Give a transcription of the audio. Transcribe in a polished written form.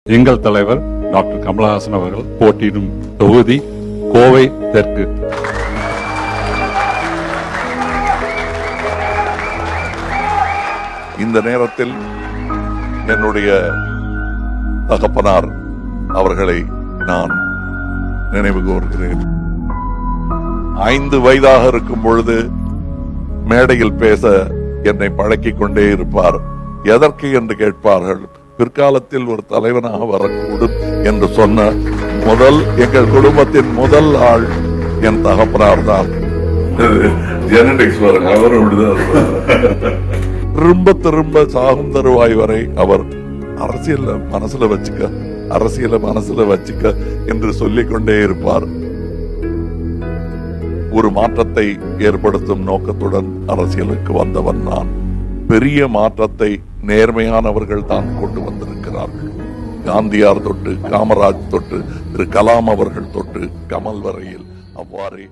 எங்கள் தலைவர் டாக்டர் கமலஹாசன் அவர்கள் போட்டியிடும் தொகுதி கோவை தெற்கு. இந்த நேரத்தில் என்னுடைய தகப்பனார் அவர்களை நான் நினைவு கூர்கிறேன். 5 வயதாக இருக்கும் பொழுது மேடையில் பேச என்னை பழக்கிக் கொண்டே இருப்பார். எதற்கு என்று கேட்பார்கள். பிற்காலத்தில் ஒரு தலைவனாக வரக்கூடும் என்று சொன்ன எங்கள் குடும்பத்தின் முதல் ஆள் என் தகப்பனார் தான். திரும்ப சாகும் தருவாய் வரை அவர் அரசியல மனசுல வச்சுக்க என்று சொல்லிக் கொண்டே இருப்பார். ஒரு மாற்றத்தை ஏற்படுத்தும் நோக்கத்துடன் அரசியலுக்கு வந்தவன் நான். பெரிய மாற்றத்தை நேர்மையானவர்கள் தான் கொண்டு வந்திருக்கிறார்கள். காந்தியார் தொட்டு காமராஜ் தொட்டு திரு கலாம் அவர்கள் தொட்டு கமல் வரையில் அவ்வாறே